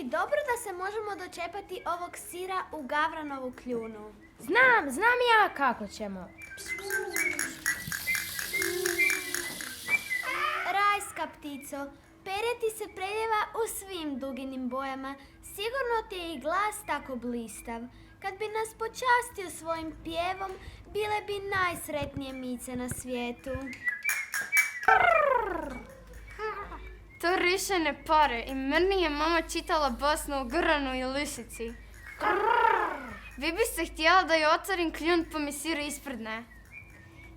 li dobro da se možemo dočepati ovog sira u gavranovu kljunu? Znam ja kako ćemo. Rajska ptico, pere ti se preljeva u svim duginim bojama. Sigurno ti je i glas tako blistav. Kad bi nas počastio svojim pjevom, bile bi najsretnije mice na svijetu. To riše ne pare i meni je mama čitala Bosnu u Granu i Lišici. Vi biste htjela da je otvorim kljun pa mi sir isprdne?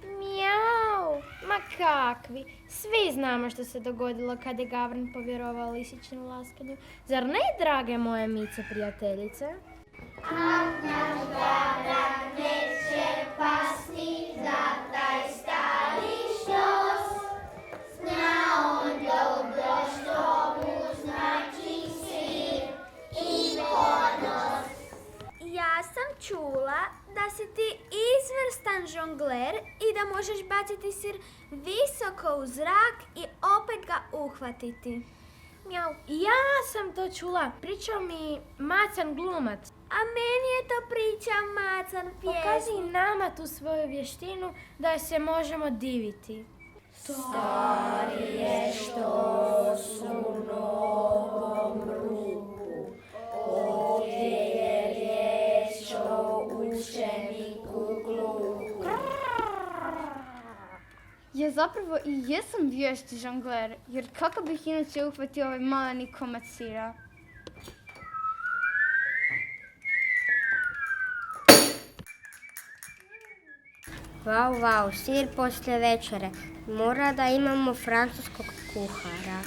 Mjau, ma kakvi. Svi znamo što se dogodilo kad je Gavran povjerovao lisičinu laskanju. Zar ne, drage moje mice prijateljice? Ja sam čula da si ti izvrstan žongler i da možeš baciti sir visoko u zrak i opet ga uhvatiti. Mjau, ja sam to čula. Pričao mi Macan glumac. A meni je to priča Macan Pokaži pjesnik. nama tu svoju vještinu da se možemo diviti. Ja zapravo i jesam vješti žongler, jer kako bih inače uhvatio ovaj maleni komad sira? Vau, sir poslije večere. Mora da imamo francuskog kuhara.